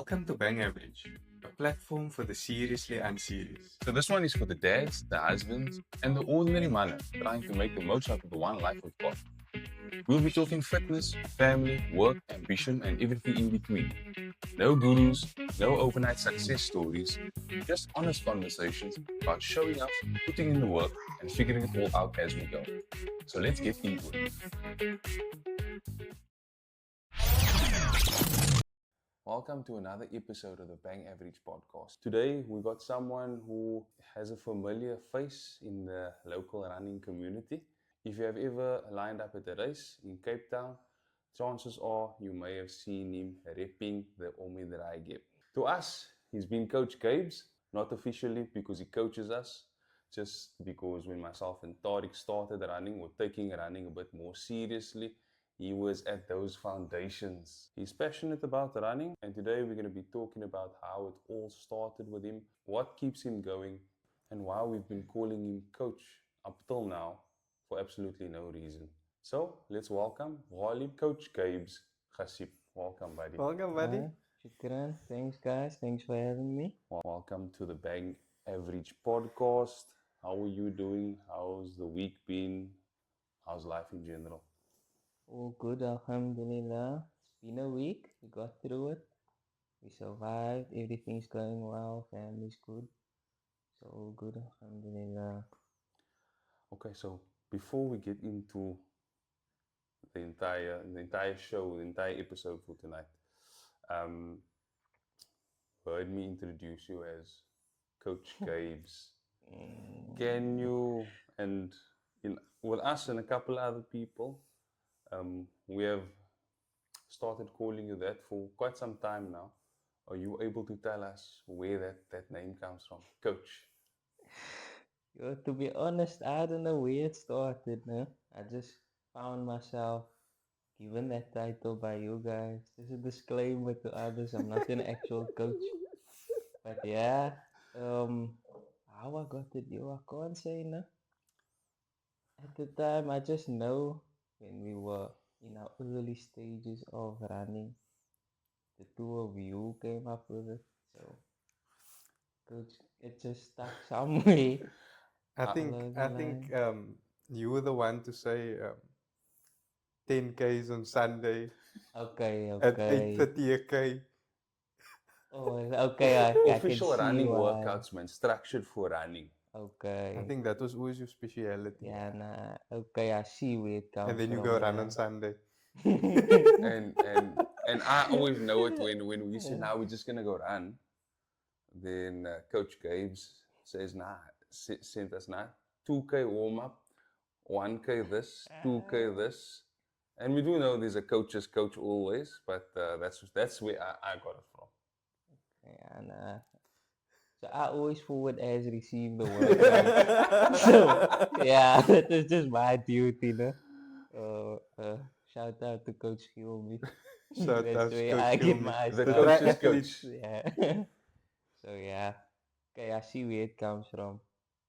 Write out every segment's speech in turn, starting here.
Welcome to Bang Average, a platform for the seriously unserious. So this one is for the dads, the husbands, and the ordinary mother trying to make the most out of the one life we've got. We'll be talking fitness, family, work, ambition, and everything in between. No gurus, no overnight success stories, just honest conversations about showing up, putting in the work, and figuring it all out as we go. So let's get into it. Welcome to another episode of the Bang Average podcast. Today we got someone who has a familiar face in the local running community. If you have ever lined up at a race in Cape Town, chances are you may have seen him repping the Ghaleb. To us, he's been Coach Gabes, not officially because he coaches us, just because when myself and Tariq started running or taking running a bit more seriously, he was at those foundations. He's passionate about running, and today we're going to be talking about how it all started with him, what keeps him going, and why we've been calling him Coach up till now for absolutely no reason. So let's welcome Ghaleb, Coach Gabes, Gassiep. Welcome, buddy. Welcome, buddy. Shukran. Thanks, guys. Thanks for having me. Welcome to the Bang Average podcast. How are you doing? How's the week been? How's life in general? All good, alhamdulillah. It's been a week. We got through it. We survived. Everything's going well. Family's good. So all good, alhamdulillah. Okay, so before we get into the entire show, the entire episode for tonight, heard me introduce you as Coach Gabes. Can you, and with us and a couple other people, we have started calling you that for quite some time now. Are you able to tell us where that name comes from, Coach? Yo, to be honest, I don't know where it started. No? I just found myself given that title by you guys. Just a disclaimer to others, I'm not an actual coach. But yeah, how I got it, yo, I can't say no. At the time, I just know when we were in our early stages of running, the two of you came up with it. So, coach, it just stuck somewhere. I think you were the one to say 10Ks on Sunday Okay, at okay. 8:30 a K. Oh, okay, I can Official see running why. workouts, man, structured for running. Okay. I think that was always your speciality. Yeah, nah. Okay, I see where it comes from. And then you go run on Sunday. And I always know it when we say, now we're just going to go run. Then Coach Gabes says, sent us, 2K warm up, 1K this, 2K this. And we do know there's a coach's coach always, but that's where I got it from. Yeah, nah. So I always forward as receive the workout. So yeah, that is just my duty, no? Shout out to Coach Gilby. Shout out That's to where Coach I get Gilby. my The stuff. coach's coach. Yeah. So yeah. Okay, I see where it comes from.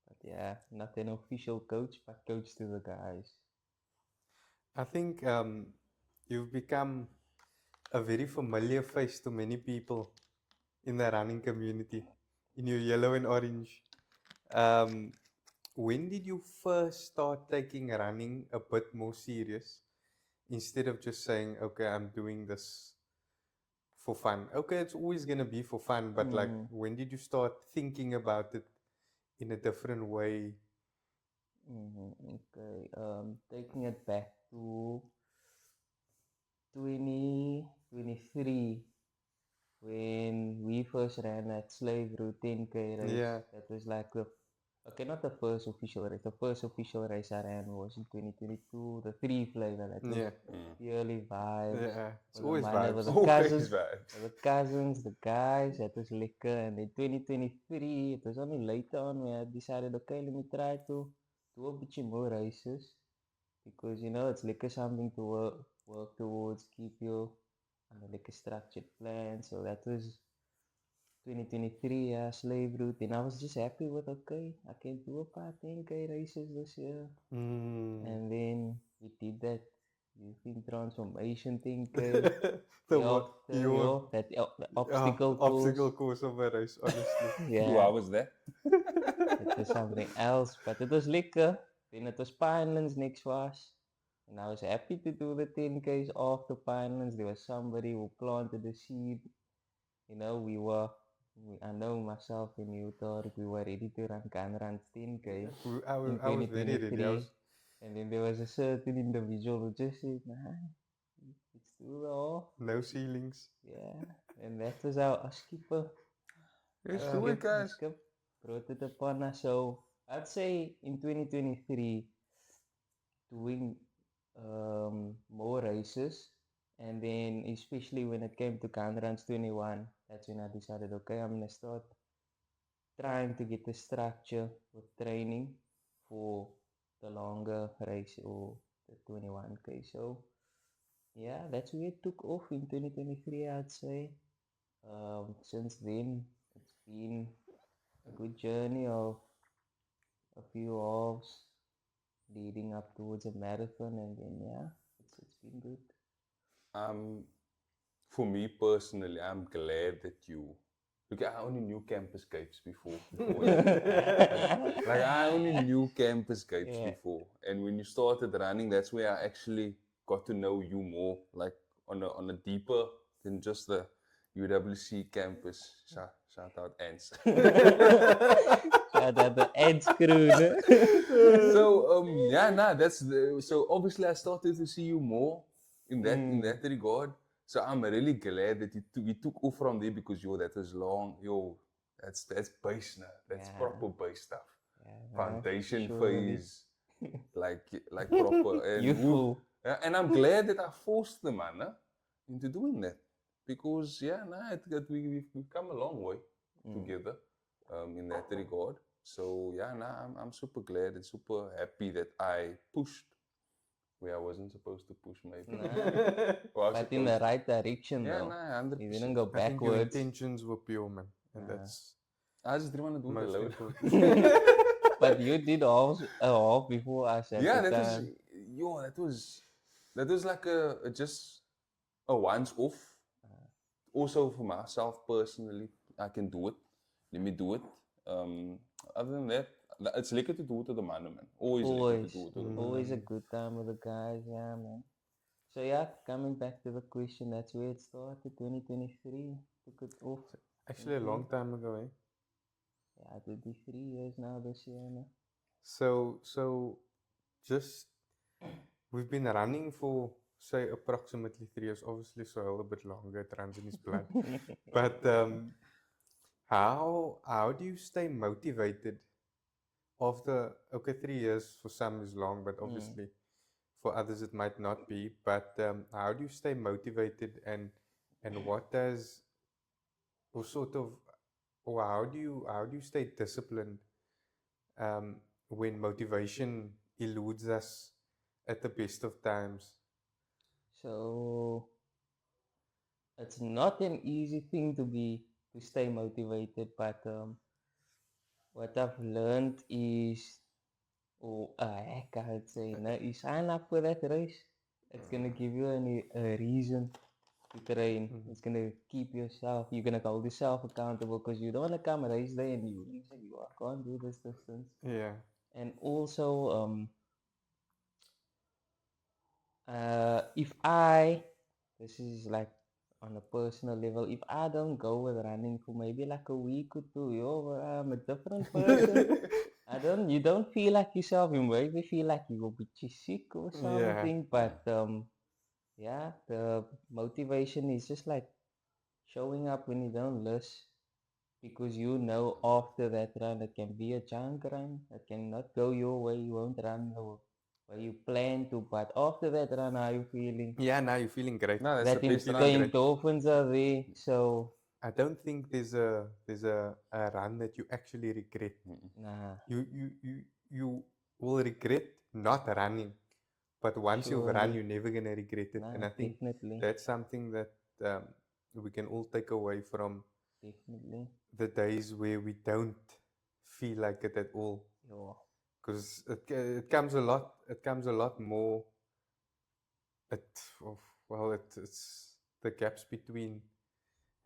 But yeah, not an official coach, but coach to the guys. I think you've become a very familiar face to many people in the running community, in your yellow and orange. When did you first start taking running a bit more serious instead of just saying, okay, I'm doing this for fun? Okay, it's always going to be for fun, but like, when did you start thinking about it in a different way? Okay, taking it back to 2023 when we first ran that slave route 10K race. Yeah. That was like not the first official race. The first official race I ran was in 2022, the 3 flavor. That was purely vibes. Yeah, it's always vibes. The cousins, the guys, that was liquor. And in 2023, it was only later on when I decided, okay, let me try to do a bit more races. Because, it's liquor something to work towards, keep you on like a structured plan. So that was 2023, slave route, and I was just happy with, okay, I can do about 10K races this year. And then we did that using transformation thing, okay? The obstacle obstacle course. course of a race, honestly. Ooh, Yeah, how was that? it was something else, but it was lekker. Then it was Pinelands next for us. And I was happy to do the 10Ks after Pinelands. There was somebody who planted the seed. You know, I know myself and you thought we were ready to run Canrun's 10K in I was very ready. 2023. And then there was a certain individual who just said, nah, it's too raw. No ceilings. Yeah, and that was our skipper. Let's Our do it, guys. skip brought it upon us. So I'd say in 2023, doing more races, and then especially when it came to Canruns 21, that's when I decided, okay, I'm gonna start trying to get the structure with training for the longer race or the 21K. So yeah, that's where it took off in 2023, I'd say. Since then, it's been a good journey of a few halves leading up towards a marathon, and then yeah, it's been good. Um, for me personally, I'm glad that you. Look, I only knew campus gates before that. Like I only knew campus gates Yeah. before, and when you started running, that's where I actually got to know you more, like on a deeper than just the UWC campus. Shout out ants. Shout out the Ed crew, no? So yeah, nah, so obviously I started to see you more in that regard. So I'm really glad that you took off from there because that was long. That's base now. That's Yeah. proper base stuff. Yeah, Foundation surely. phase, like proper. Youthful. And I'm glad that I forced the man into doing that because we've come a long way together in that regard. So yeah, nah, I'm super glad and super happy that I pushed where I wasn't supposed to push, maybe. Nah. Or I was But in the supposed to. right direction, Yeah, though. nah, You 100%. didn't go I think your backwards. intentions were pure, man. And that's I just didn't want to do it most alone. important. But you did a half before us at Yeah, the that was, time. that was like just a once off. Also for myself personally, I can do it. Let me do it. Other than that, it's lekker to do it to the man, man. Always lekker to do it to the man. Always a good time with the guys, yeah, man. So yeah, coming back to the question, that's where it started, 2023. Took it off. Actually, a long time ago, eh? Yeah, 23 years now this year, man. So just we've been running for say approximately 3 years. Obviously, Sohail a bit longer. It runs in his blood. But how do you stay motivated after 3 years for some is long, but obviously for others it might not be. But how do you stay motivated and what does or sort of or how do you stay disciplined when motivation eludes us at the best of times? So it's not an easy thing to stay motivated, but what I've learned is, or heck, I would say, no, you sign up for that race. It's gonna give you a reason to train. It's gonna keep yourself. You're gonna hold yourself accountable because you don't wanna come race day and you say, I can't do this distance. Yeah. And also, this is like on a personal level, if I don't go with running for maybe like a week or two, I'm a different person. You don't feel like yourself. You maybe feel like you will be sick or something. But yeah, the motivation is just like showing up when you don't list, because you know after that run it can be a junk run. It cannot go your way. You won't run the way you plan to. But after that run, how are you feeling? Yeah, now you're feeling great. No, that's That the best the run. endorphins are there. So I don't think there's a run that you actually regret. nah, You will regret not running, but once you've run, surely. you're never gonna regret it. Nah, And I think definitely. that's something that we can all take away from Definitely. the days where we don't feel like it at all, Yeah. because it comes a lot. It comes a lot more it, oh, well, it's the gaps between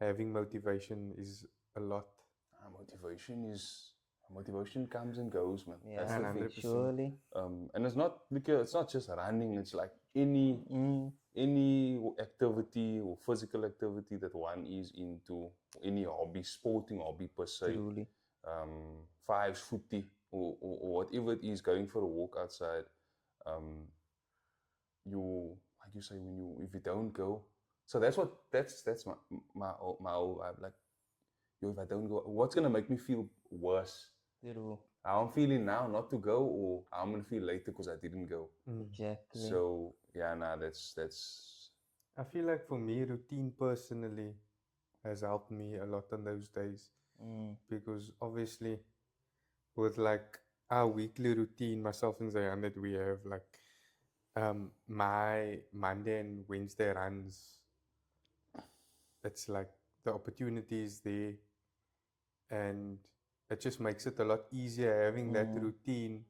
having motivation is a lot. Motivation comes and goes, man. That's Yeah, the thing. 100%. surely. And it's not just running. It's like any activity or physical activity that one is into, any hobby, sporting hobby per se, Truly. fives, footy, or whatever it is, going for a walk outside. Um, you, like you say, if you don't go, so that's my whole vibe. Like, if I don't go, what's gonna make me feel worse? True. How I'm feeling now not to go, or how I'm gonna feel later because I didn't go. Exactly. So yeah, nah, that's. I feel like for me, routine personally has helped me a lot on those days because obviously, with like our weekly routine, myself and Zayan, that we have, like my Monday and Wednesday runs, it's like the opportunity is there, and it just makes it a lot easier having that routine,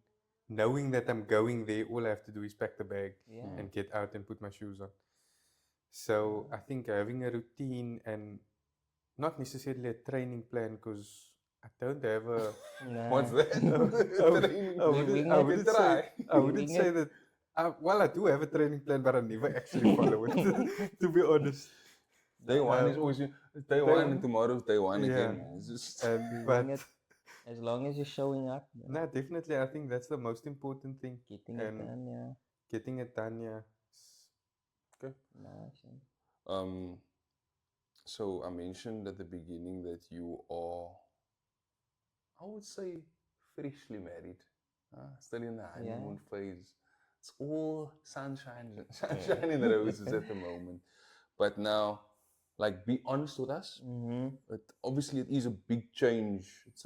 knowing that I'm going there. All I have to do is pack the bag Yeah. and get out and put my shoes on. So I think having a routine and not necessarily a training plan, because I don't have a. What's Nah. that? wing I it. can try. I We wouldn't wing say it. that. Well, I do have a training plan, but I never actually follow it. To be honest. Day one is Um, always day one, and tomorrow's day one Yeah. again, man. It's just And We but wing it. As long as you're showing up, you know, no, definitely, I think that's the most important thing, getting it and done, yeah. getting it done. Yeah. okay. Nice. Um, so I mentioned at the beginning that you are, I would say, freshly married, still in the Yeah. honeymoon phase. It's all sunshine and roses at the moment. But now, like, be honest with us. Obviously, it is a big change. It's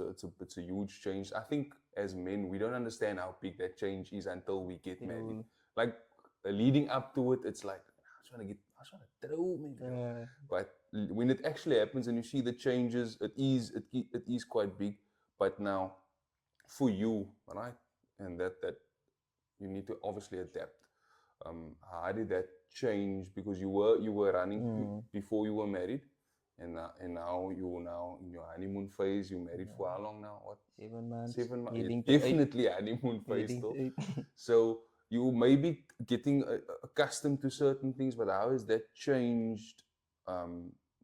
a huge change. I think as men, we don't understand how big that change is until we get married. True. Like, leading up to it, it's like I was trying to throw me, but when it actually happens and you see the changes, it is quite big. But now, for you, right, and that you need to obviously adapt. How did that change? Because you were running before you were married, and now you're now in your honeymoon phase. You married for how long now? What? 7 months. 7 months. Heading to 8. Definitely honeymoon phase Heading still. to 8. So you may be getting accustomed to certain things, but how has that changed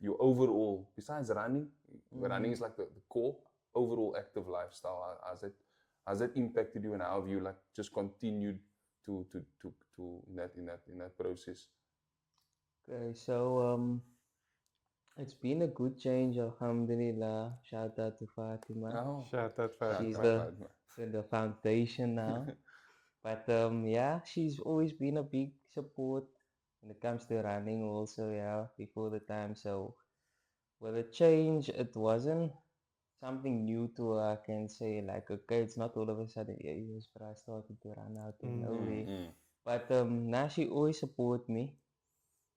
your overall? Besides running, running is like the core overall active lifestyle. Has that impacted you, and how have you like just continued to in that process? Okay, so it's been a good change, alhamdulillah. Shout out to Fatima. Oh, Shout out, She's Fatima. the foundation now. But yeah, she's always been a big support when it comes to running also, yeah, before the time. So with the change, it wasn't something new to her, I can say. Like, okay, it's not all of a sudden, yeah, years, but I started to run out of nowhere. But now she always support me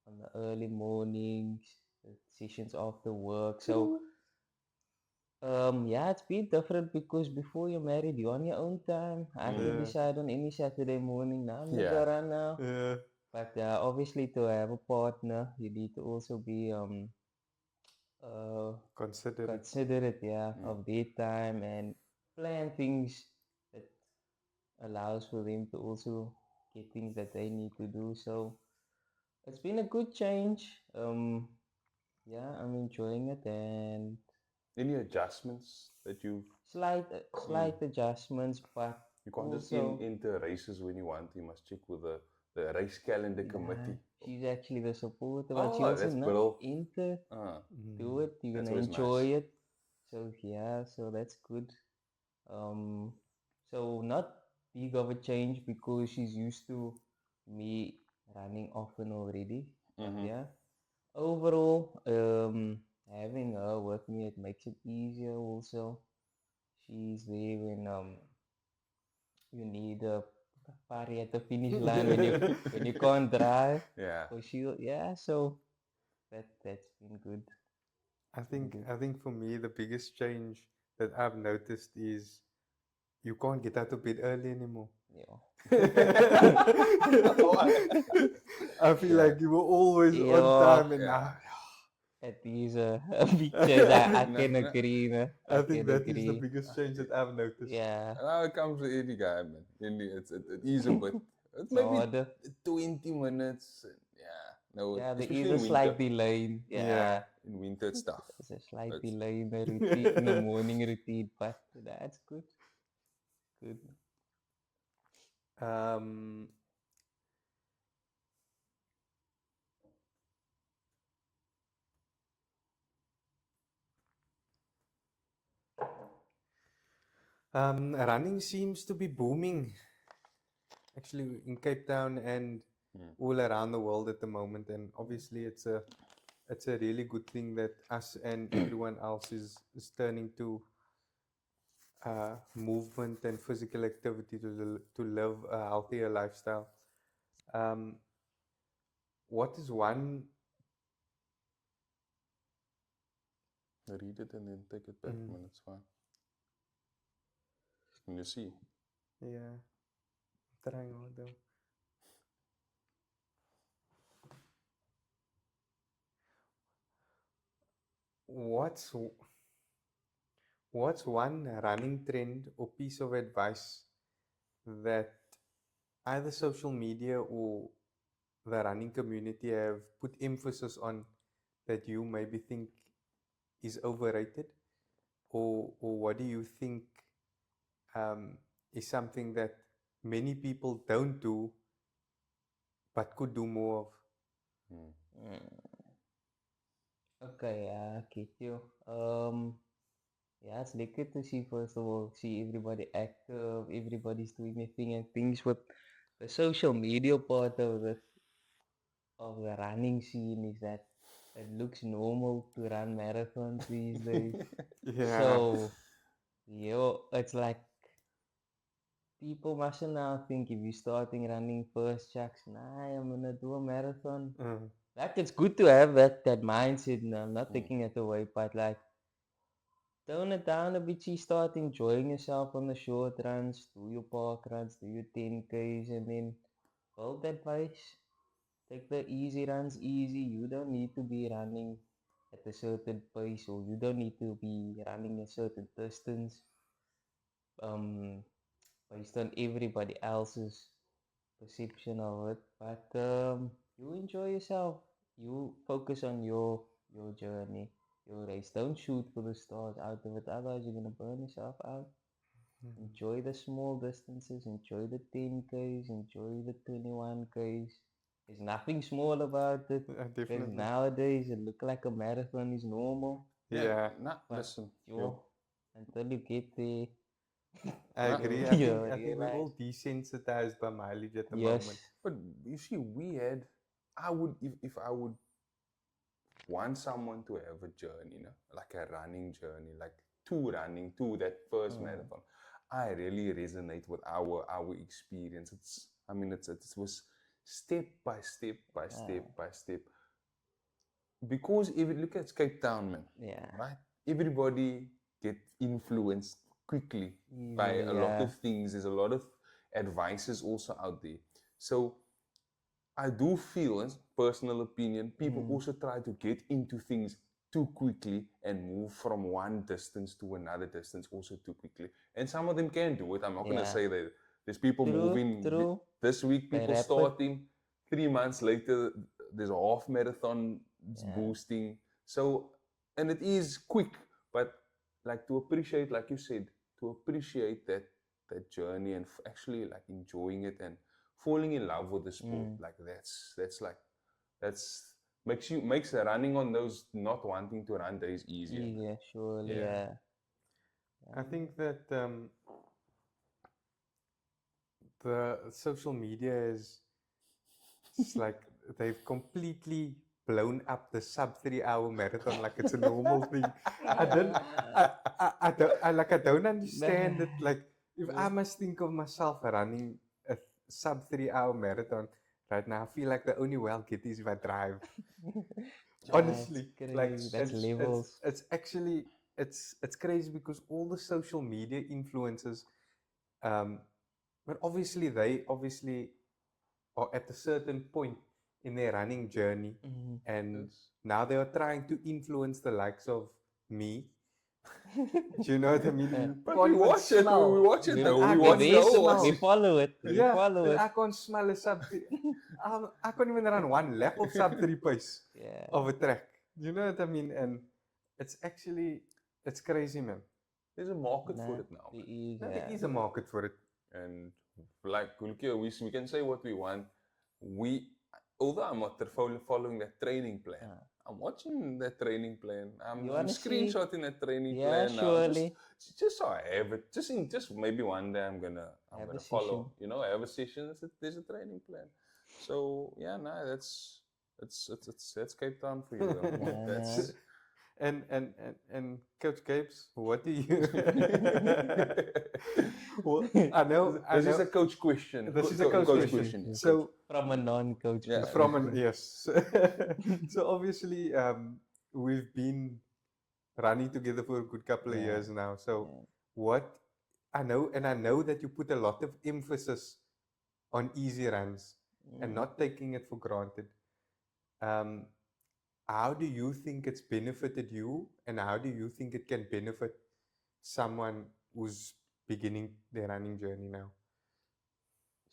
on the early mornings, the sessions after work. So yeah, it's been different because before you're married, you're on your own time. I can decide on any Saturday morning. Now I'm gonna go run now. Yeah. But obviously, to have a partner, you need to also be Consider it. considerate, yeah, of their time and plan things that allows for them to also get things that they need to do. So it's been a good change. Yeah, I'm enjoying it, and Any adjustments that you slight adjustments, but you can't just also enter races when you want. You must check with the race calendar nah, committee. she's actually the supporter, but she Oh, also that's not bro. into do it. You're That's gonna always enjoy nice. it. So yeah, so that's good. Um, so not big of a change because she's used to me running often already. But yeah, overall, having her with me, it makes it easier also. She's there when you need a party at the finish line when you can't drive. Yeah. So she yeah, so that's been good. I think for me the biggest change that I've noticed is you can't get out of bed early anymore. Yeah. I feel Yeah. like you were always on Yeah. time, and Yeah. It is a big change. I No, can no. agree, no? I I think can that is the agree. biggest change that I've noticed. Yeah. Now it comes to any guy, man. It is a bit. It's It's maybe harder. 20 minutes. Yeah. No, Yeah, there is especially a in winter. slight delay. Yeah. Yeah. In winter, it's tough. There's a slight It's, delay in the routine, in the morning routine, but that's good. Good. Um, Running seems to be booming, actually, in Cape Town and all around the world at the moment. And obviously, it's a really good thing that us and everyone else is turning to movement and physical activity to live a healthier lifestyle. Um, what is one? read it and then take it back, man. It's fine. And you see. Yeah, trying hard though. What's What's one running trend or piece of advice that either social media or the running community have put emphasis on that you maybe think is overrated? Or what do you think is something that many people don't do but could do more of? Okay, I get you. Yeah, it's like good to see, first of all, see everybody active, everybody's doing their thing and things with the social media part of the running scene is that it looks normal to run marathons these days. Yeah. So, it's like people mustn't now think if you're starting running first, Chucks, nah, I'm gonna do a marathon. Like it's good to have that mindset. And I'm not taking it away, but like tone it down a bit. You start enjoying yourself on the short runs, do your park runs, do your 10Ks, and then build that pace. Take the easy runs easy. You don't need to be running at a certain pace, or you don't need to be running a certain distance um, based on everybody else's perception of it. But you enjoy yourself. You focus on your journey, your race. Don't shoot for the stars out of it. Otherwise, you're gonna burn yourself out. Enjoy the small distances. Enjoy the 10Ks. Enjoy the 21Ks. There's nothing small about it. Because Definitely. nowadays it look like a marathon is normal. Yeah, Nah, But listen. until you get there, I Nah, agree. you I think we're all realize. desensitized by mileage at the Yes. moment. but you see, I would, if I would want someone to have a journey, you know, like a running journey, like to that first marathon. I really resonate with our experience. It was step by step by step by step. Because if you look at Cape Town, man, Yeah. right? Everybody get influenced quickly by a Easily, lot of things. There's a lot of advices also out there. So I do feel, as personal opinion, people also try to get into things too quickly and move from one distance to another distance also too quickly. And some of them can do it. I'm not going to Yeah. say that there's people moving True. this week, They people wrap it. starting 3 months later, there's a half marathon Yeah. boosting. So, and it is quick, but like to appreciate, like you said, to appreciate that journey and actually like enjoying it and falling in love with the sport, like that's makes running on those not wanting to run days easier. Easier, surely, Yeah. yeah. I think that the social media is, it's like they've completely blown up the sub 3 hour marathon like it's a normal thing. I don't I don't understand it. Like if I must think of myself running a sub 3 hour marathon right now, I feel like the only way I'll get is if I drive. Honestly, That's like crazy. That's levels. it's actually it's crazy because all the social media influencers um But obviously, they obviously are at a certain point in their running journey, and It's, now they are trying to influence the likes of me. Do you know what I mean? but Can't we even watch it. smell. We watch it We- though. I We we can't watch the even there, whole smell. we watch. follow it. We Yeah, follow it. I can't smell a sub. I can't even run one lap of sub 3 pace Yeah. of a track. You know what I mean? And it's actually, it's crazy, man. There's a market for Nah, it now. there is, No, there yeah. is a market for it. And like look here, we can say what we want. Although I'm not following that training plan, Ah. I'm watching that training plan. I'm You wanna see? screenshotting that training Yeah, plan now. surely. Just so I have it. Just maybe one day I'm gonna Have a follow. session. You know, I have a session. There's a training plan. So yeah, nah, that's Cape Town for you. Though. Nah, That's And Coach Gabes, what do you? Well, I know. This is a coach question. This is a coach question. So From a non-coach. Yeah, perspective. yes. So obviously, we've been running together for a good couple of Yeah. years now. So Yeah. what I know that you put a lot of emphasis on easy runs and not taking it for granted. How do you think it's benefited you, and how do you think it can benefit someone who's beginning their running journey now?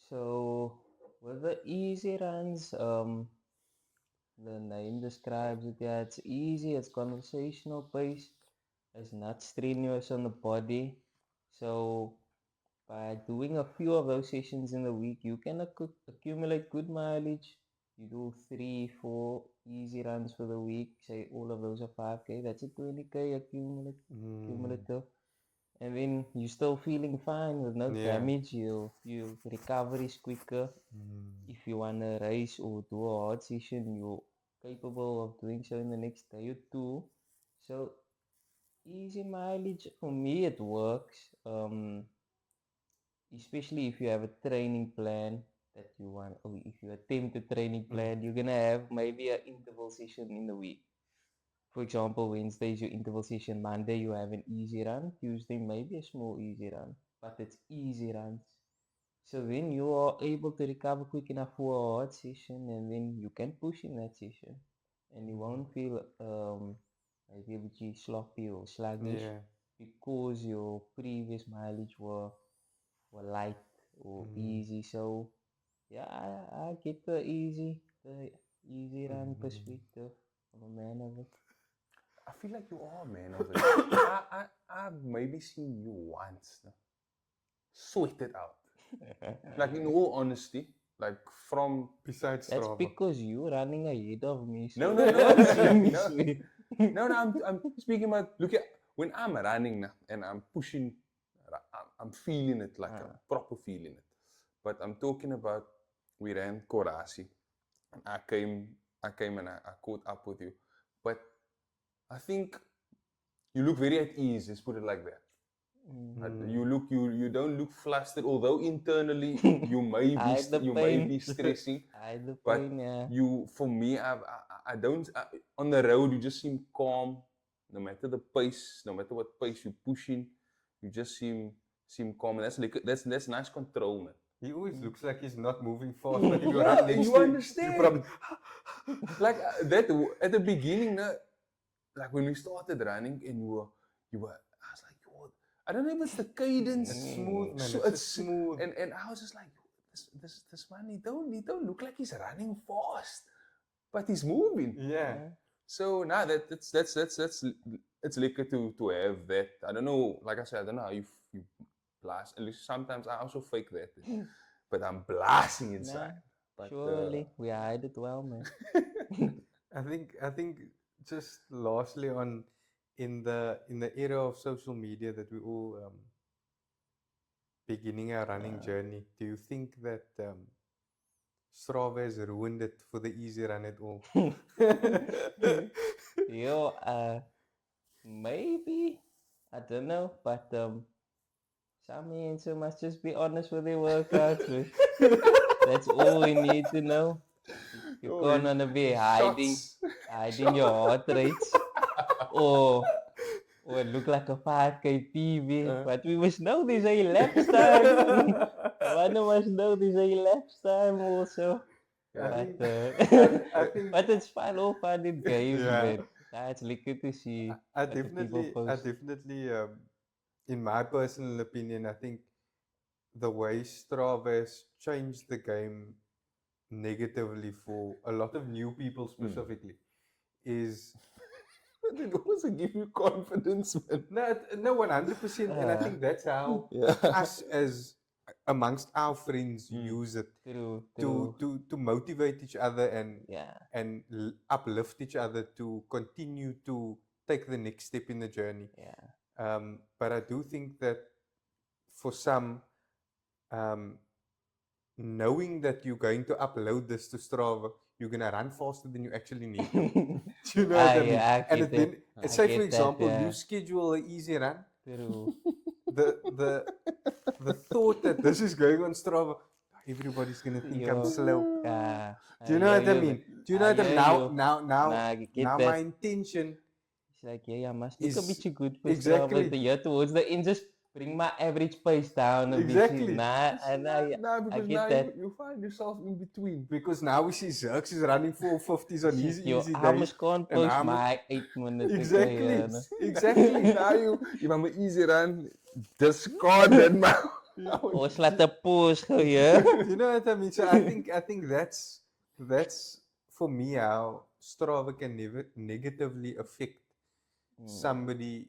So with the easy runs, the name describes it. Yeah, it's easy. It's conversational pace. It's not strenuous on the body. So by doing a few of those sessions in the week, you can accumulate good mileage. You do 3, 4 easy runs for the week. Say all of those are 5K. That's a 20K cumulative. And then you're still feeling fine with no Yeah. damage. Your recovery is quicker. If you want to race or do a hard session, you're capable of doing so in the next day or two. So easy mileage, for me, it works. Especially if you have a training plan that you want, or if you attempt a training plan, you're gonna have maybe an interval session in the week. For example, Wednesday is your interval session, Monday you have an easy run, Tuesday maybe a small easy run, but it's easy runs. So then you are able to recover quick enough for a hard session, and then you can push in that session, and you won't feel maybe a bit sloppy or sluggish Yeah. because your previous mileage were light or easy. So yeah, I get the easy run perspective. I'm a man of it. I feel like you are a man of it. I've maybe seen you once. No? Sweat it out. Like in all honesty, like from Besides That's Strava. because you running ahead of me. So No, no, no, you don't see me no. sweat. no, I'm speaking about look at when I'm running now and I'm pushing, I'm feeling it like I'm proper feeling it. But I'm talking about we ran Korasi, and I came and I caught up with you. But I think you look very at ease. Let's put it like that. You don't look flustered, although internally you may Hide the be pain. stressing. Hide the But pain, yeah. for me, I don't on the road. You just seem calm, no matter the pace, no matter what pace you're pushing. You just seem calm, and that's nice control, man. He always looks like he's not moving fast, but if you Yeah, run next you to him, understand. you probably Like that at the beginning, like when we started running, and you were. I was like, yo, I don't know if it's the cadence. It's smooth, man. So It's just smooth. And I was just like, this man, he don't look like he's running fast, but he's moving. Yeah. So now that's it's liquor to have that. I don't know. Like I said, I don't know how you blast. At least sometimes I also fake that, but I'm blasting inside. But, Surely we hide it well, man. I think just lastly on in the era of social media that we all beginning our running journey, do you think that Strava has ruined it for the easy run at all? Yo, maybe, I don't know, but some answer must just be honest with their workouts. Man. That's all we need to know. You can't wanna be hiding your heart rates, or look like a 5K PB. But we must know there's a elapsed time. Wanneer was notice a elapsed time also. Yeah. But, I think but it's fun, all fun in games, Yeah. man. It's lekker to see I what the people post. definitely, in my personal opinion, I think the way Strava has changed the game negatively for a lot of new people specifically is But it also give you confidence, man. no 100%, and I think that's how Yeah. us as amongst our friends use it True, to true. to motivate each other Yeah. and uplift each other to continue to take the next step in the journey. Yeah. But I do think that for some, um, knowing that you're going to upload this to Strava, you're going to run faster than you actually need to. Do you know what I mean? I And get then, that. I say for get that, example, you yeah. schedule an easy run. True. The thought that this is going on Strava, everybody's going to think I'm Yo. slow. Yeah. Do you know what I mean? Do you know what I mean? Nah, I get Now that. my intention It's like, yeah, I must look a is bit good for exactly. Strava. The year towards the end, just bring my average pace down a bit. Exactly. Nah, and I Because get now that. you find yourself in between. Because now we see Zirks is running 450s on his Yo, easy I days. must can't and post I'm- my 8 minutes Exactly. ago. Exactly. Now if I'm an easy run, discard that now. Or laat 'n post go, yeah. You know what I mean? So I think that's for me how Strava can never negatively affect somebody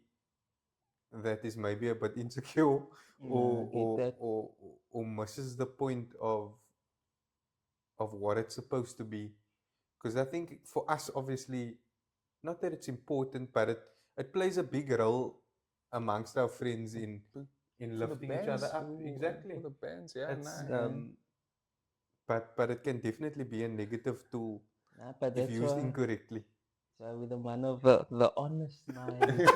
that is maybe a bit insecure or I get or, that. or or misses the point of what it's supposed to be. Because I think for us, obviously, not that it's important, but it plays a big role amongst our friends in For the lifting each other bands, up. ooh, Exactly. For the bands, yeah, It's nah. but it can definitely be a negative tool Nah, but if that's used why. incorrectly. So with the man of the honest mileage.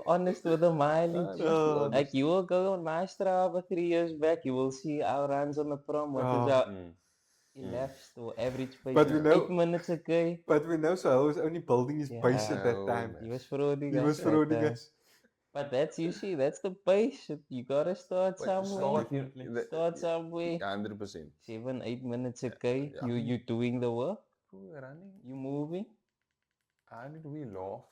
Honest with the mileage. Let's be honest. Like you will go on my Strava 3 years back, you will see our runs on the prom. What is Oh. our Mm. elapsed or average pace? But we Is know- 8 minutes a day. But we know Sahel was only building his pace Yeah. at that No, time. man. He was frauding He us was that frauding time. us. But that's you see, that's the pace. You gotta start But somewhere. Definitely. Start somewhere. 100%. 7, 8 minutes a day. yeah. You doing the work. Running. You moving. How did we laugh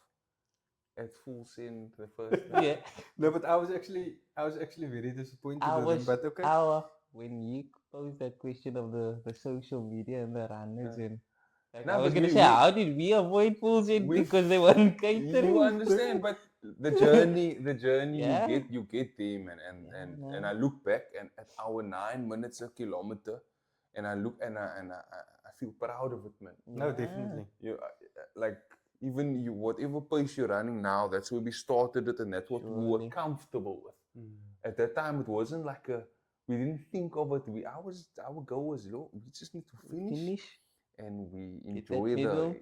at full send the first time? Yeah. No, but I was actually very disappointed I with him. was But okay. when you posed that question of the social media and the runners and like No, I was but gonna say how did we avoid fools in we- because they weren't catering? You understand, but the journey Yeah. you get there, man. And I look back and at our 9 minutes a kilometer, and I look and I feel proud of it, man. No, Yeah. definitely. You like even you whatever pace you're running now, that's where we started it, and that's what we were Surely. comfortable with. At that time, it wasn't like we didn't think of it. Our goal was low. We just need to finish. And we enjoy medal.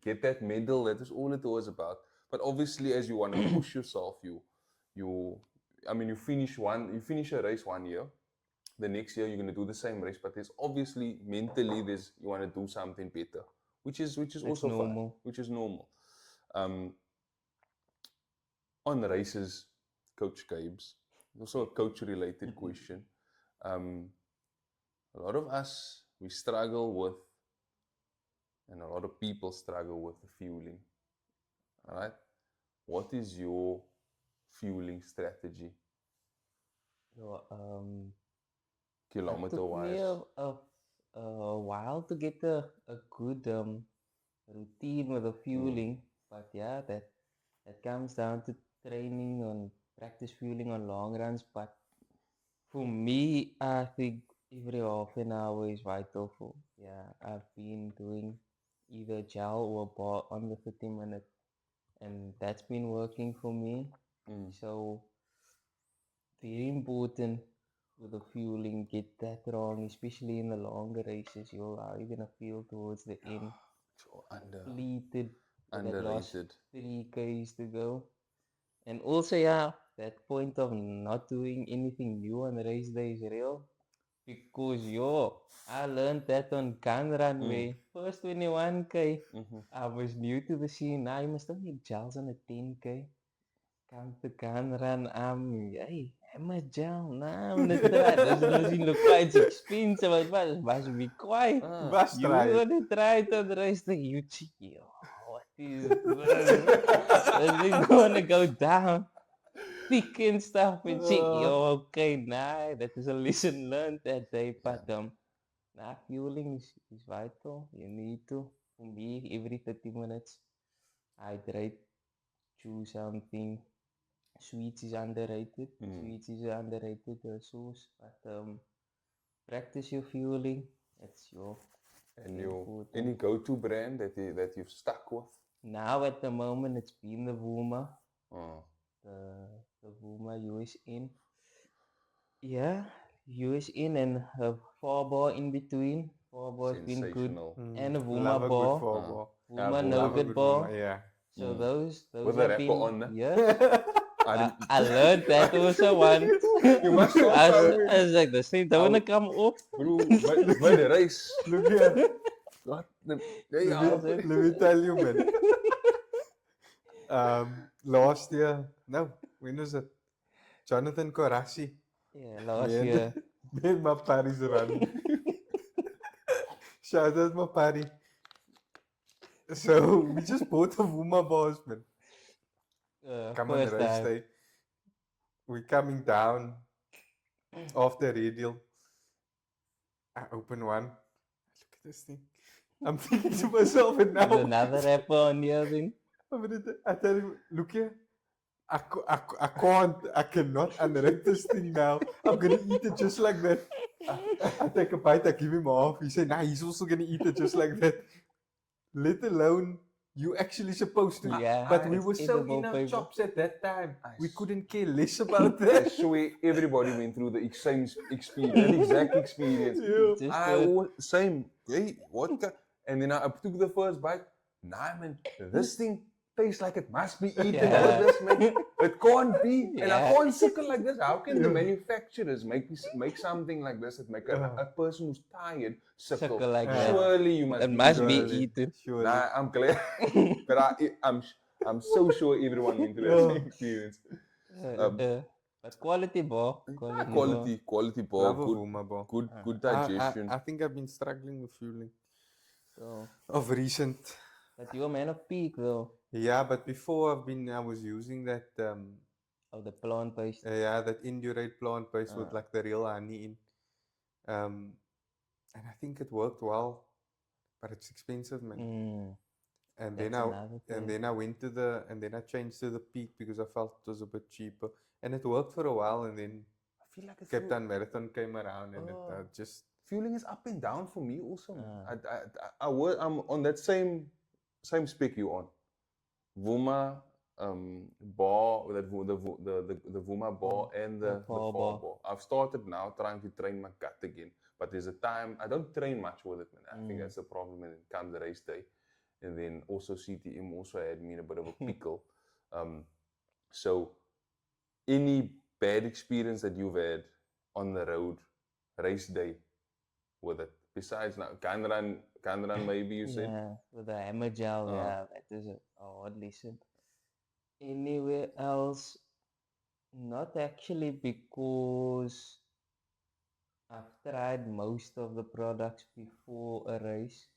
get that medal. That is all it was about. But obviously, as you want to push yourself, you finish a race 1 year. The next year you're gonna do the same race, but there's obviously mentally you want to do something better, which is also normal. fun, which is normal. On races, Coach Gabes, also a coach related question. A lot of us we struggle with. And a lot of people struggle with the fueling. All right. What is your fueling strategy? So, Kilometer it took me wise. a while to get a good routine with the fueling, but yeah, that comes down to training on practice fueling on long runs. But for me, I think every half an hour is vital for. Yeah, I've been doing either gel or bar on the 30 minute, and that's been working for me. So very important with the fueling. Get that wrong, especially in the longer races. How you gonna feel towards the end? Depleted with that last Underrated. 3 Ks to go. And also, yeah, that point of not doing anything new on race day is real. Because, I learned that on gun runway. First 21K, I was new to the scene. Now you must only gels on a 10K. come to Canran, hey, hammer down, I'm gonna try. Doesn't look quite expensive, but must be quiet. Ah, Was You try. wanna try it on the rest of you cheeky. Oh, what is this? Does it gonna go down? Thick and stuff and cheeky. Oh, okay, nah, that is a lesson learned that day. But nah, fueling is vital. You need to. For me, every 30 minutes, hydrate, chew something. Sweets is underrated. Sweets is underrated sauce. But practice your fueling. It's your and important. any go-to brand that you've stuck with? Now at the moment, it's been the Vuma. Oh, The Vuma USN. Yeah, USN and a 4 bar in between. 4 bar has been good. sensational. And a Vuma Love a good bar. four Vuma Vuma. Love a nougat good bar. Vuma, yeah. So those With the have wrapper been, on, yeah. I I learned that also once. You must show I us. was like, this thing don't wanna come off. Bro, by the race. Look here. What the? Let me tell you, man. Last year, no, when was it? Jonathan Korasi. Yeah, last Me year. and my party's run. Shout out my party. So we just bought the Vuma bars, man. Come on, First race time. day. We're coming down after radio. I open one. Look at this thing. I'm thinking to myself, and There's now another rapper on the other thing. I tell him, look here. I can't, I cannot unwrap this thing now. I'm gonna eat it just like that. I take a bite, I give him half. He said, nah, he's also gonna eat it just like that. Let alone you actually supposed to. Yeah, But we it's were so edible in our paper. chops at that time. We s- couldn't care less about I that. swear everybody went through the same experience, that exact experience. Yeah. Just I always, same. Hey, what? And then I took the first bite. Nah, man, this thing tastes like it must be eaten Yeah. with this, man. It can't be. And I Yeah. can't suckle like this. How can the manufacturers make something like this that make a person who's tired suckle? Suckle like that. Surely you must It be must eaten. be eaten. Surely. Nah, I'm glad. But I'm so sure everyone went through that same experience. But quality bar. Quality ball, Love a good, Vuma bar. good digestion. I think I've been struggling with fueling So, of recent. but you're a man of peak though. Yeah, but before I was using that Of the plant based. that Indurate plant based with like the real honey in. And I think it worked well, but it's expensive, man. And That's another thing. then I went to I changed to the peak because I felt it was a bit cheaper. And it worked for a while, and then I feel like it's Cape Town Marathon came around, and it just fueling is up and down for me also. Man. I'm on that same spec you on. Vuma bar, the Vuma bar and the Four four bar. bar. I've started now trying to train my gut again, but there's a time I don't train much with it, man. I think that's the problem. And then comes the race day, and then also CTM also had me in a bit of a pickle. So any bad experience that you've had on the road, race day, with it? Besides now, Canran maybe you said? Yeah, with the hammer gel, yeah, that is a hard lesson. Anywhere else, not actually, because I've tried most of the products before a race,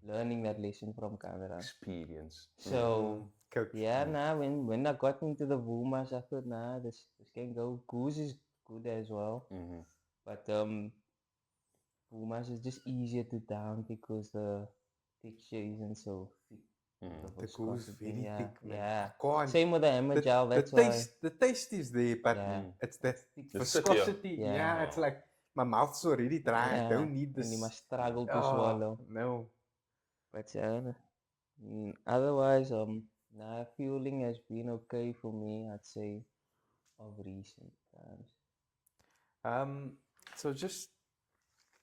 learning that lesson from Canada. Experience. So Coke. yeah, nah, when I got into the Vumas, I thought, nah, this can go. Goose is good as well, but Vumas is just easier to down because the texture isn't so thick. The goose very yeah, thick, man. yeah. I can't. Same with the hammer gel. That's The taste is there, but Yeah. it's that thick. viscosity. Yeah. Yeah, it's like my mouth's already dry. I Yeah, don't need this. and you must struggle to Oh, swallow. No. But yeah, otherwise, nah, fueling has been okay for me. I'd say of recent times. So just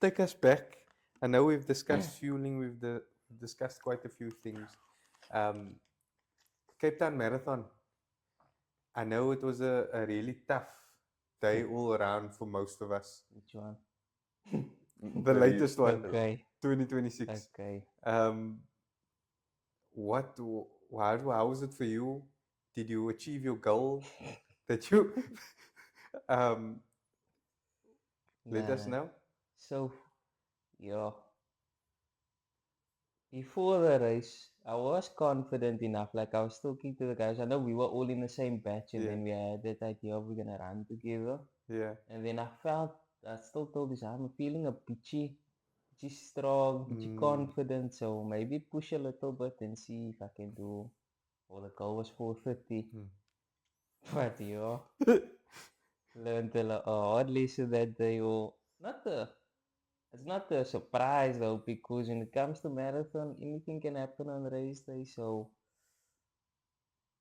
take us back. I know we've discussed fueling. We've discussed quite a few things. Cape Town Marathon. I know it was a really tough day all around for most of us. Which one? The latest one, Okay. 2026. Okay. How was it for you? did you achieve your goal that you um let us Nah. know? So, yeah. Before the race, I was confident enough. Like I was talking to the guys. I know we were all in the same batch, and Yeah. then we had that idea of we're gonna run together. Yeah. And then I still told this, I'm feeling a bitchy strong, bitchy confident. So maybe push a little bit and see if I can do. Well, the goal was 4:30, but yeah, learned a hard lesson that day. Or not the. It's not a surprise though, because when it comes to marathon, anything can happen on race day. So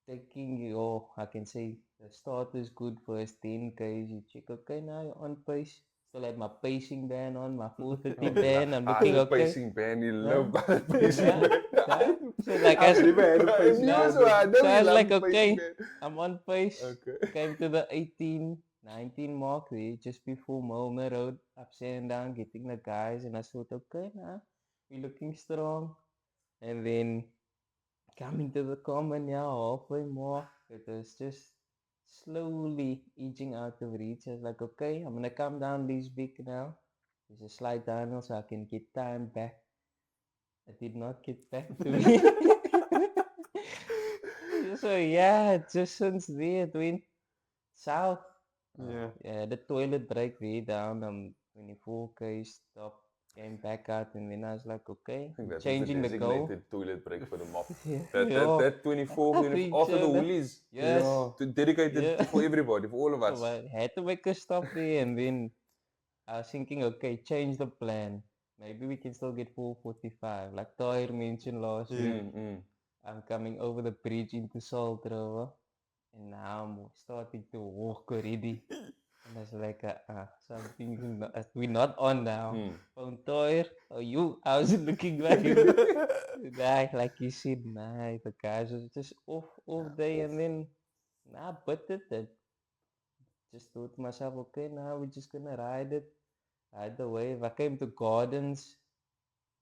taking your, I can say the start is good first 10 Ks. You check, okay, now you're on pace. Still had my pacing band on, my 4:30 band. I'm looking the okay. pacing band, you Huh? love the pacing Yeah, band. yeah. So like I've never had a pacing You nah, band. also, I know so you I was love like, the pacing okay, band. I'm on pace. Okay. Came to the 18, 19 mark there, just before Milner Road, ups and down, getting the guys, and I thought, okay, now we're looking strong. And then coming to the common, yeah, halfway mark, it was just slowly edging out of reach. I was like, okay, I'm gonna come down this big now. There's a slight downhill so I can get time back. I did not get back to me. So yeah, just since there it went south. Yeah. Yeah, the toilet break way down 24 K stop, came back out, and then I was like, okay, I think I'm that was the changing the goal. designated toilet break for the mob. Yeah, That 24 I minutes think after the so. woolies, Yes, dedicated yeah. for everybody, for all of So us. I had to make a stop there, and then I was thinking, okay, change the plan. Maybe we can still get 4:45, like Tyre mentioned last week. I'm coming over the bridge into Salt River, and now I'm starting to walk already. And I was like, something's not, we're not on now. Phone Tyre, how's it looking like? Like you said, nah, the guys was just off day, and then, nah, but it. Just thought to myself, okay, now we're just gonna ride it. Ride the wave. I came to Gardens.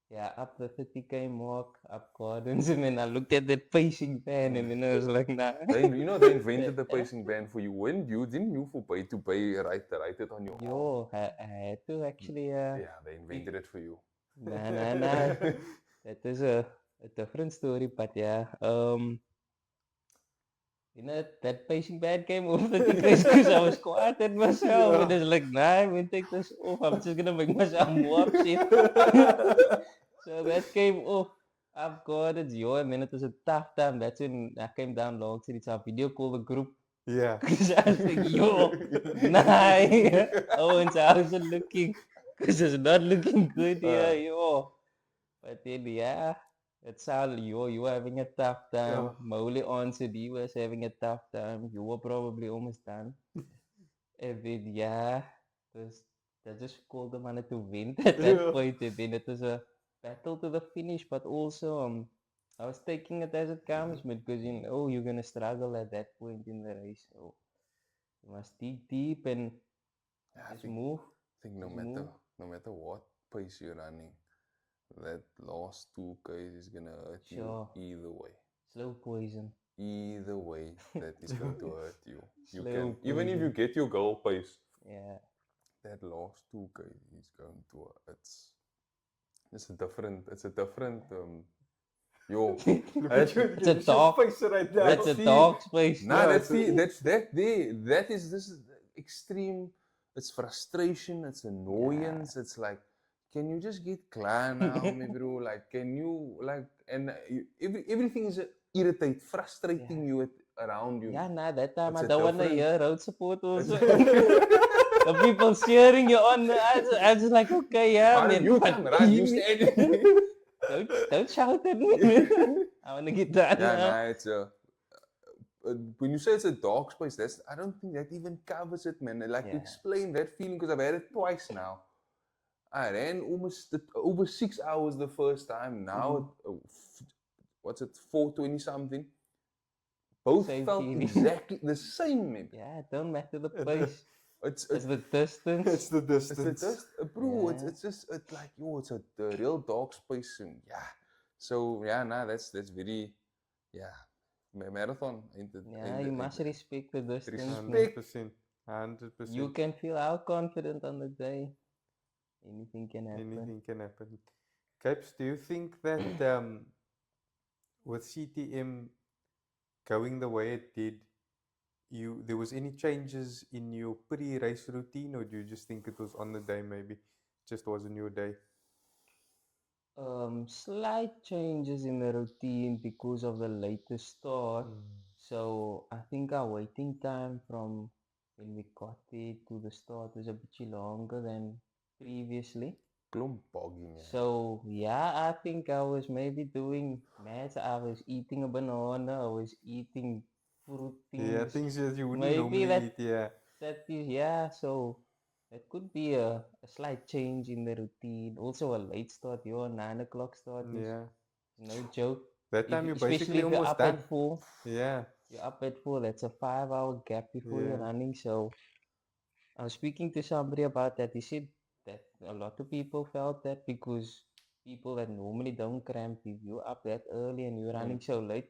Yeah, up the 30K mark, up Gardens, and then I looked at that pacing band, and then I was like, nah. They invented the pacing band for you. When you didn't you for pay to pay write it on your arm. Yo, I had to actually, Yeah, they invented it for you. nah. That is a different story, but yeah. That pacing band came off the tickets because I was quiet at myself, and it's like, nah, I'm gonna take this off. I'm just gonna make myself more upset. So that came off. I've got it, yo, and then it was a tough time. That's when I came down long city. So I video call the group. Yeah. Because I was like, yo, nah. Oh, and so how's it looking? Because it's not looking good here, yo. But then, yeah, that's how you were having a tough time. Mowley answered, he was having a tough time. You were probably almost done. And then, yeah, it was, I just called them on it to win at that point. And then it was a battle to the finish, but also I was taking it as it comes because you know you're gonna struggle at that point in the race. So you must dig deep and just move. I think no Just move. matter what pace you're running, that last 2Ks is gonna hurt Sure. you either way. Slow poison. Either way, that is going to hurt you. You Slow can even if poison. you get your goal pace, Yeah. that last 2K is going to it's a different yo. It's a dog. right now. It's a dog space. Nah, Yeah, that's that is this is extreme. It's frustration. It's annoyance. It's like, can you just get clear now, me bro? Like, can you like and everything is frustrating you around you. Yeah, nah, that time It's I a don't want to different- hear road support also. The people cheering you on. I was just like, okay, yeah, Why man. you but come right? You stand. don't shout at me. I want to get done Yeah, now. nah, it's a. When you say it's a dark space, I don't think that even covers it, man. Like to Yeah. explain that feeling because I've had it twice now. I ran almost over 6 hours the first time. Now, what's it, 4:20 something? Both Same felt feeling. exactly the same, maybe. Yeah, it don't matter the pace. It's It's the distance. It's the It's distance. the dust, bro. Yeah. It's just like it's the real dark space, and yeah. So yeah, nah, that's very, yeah. marathon. Yeah, you must respect the distance, man. Respect. 100%. 100%. You can feel how confident on the day. Anything can happen. Anything can happen. Gabes, do you think that with CTM going the way it did, there was any changes in your pre-race routine, or do you just think it was on the day, maybe just wasn't your day? Slight changes in the routine because of the later start. So I think our waiting time from when we got there to the start was a bit longer than previously. Klomp boggy, man. So yeah, I think I was maybe doing maths. I was eating a banana. I was eating fruit Yeah, things. things that you wouldn't Maybe normally that eat, yeah. that is, yeah. So that could be a slight change in the routine. Also a late start. Your 9 o'clock start is Yeah. no joke. That time you're Especially basically if you're almost up done. at 4. Yeah. You're up at 4. That's a 5-hour gap before you're Yeah. running. So I was speaking to somebody about that. He said that a lot of people felt that because people that normally don't cramp, if you're up that early and you're running so late,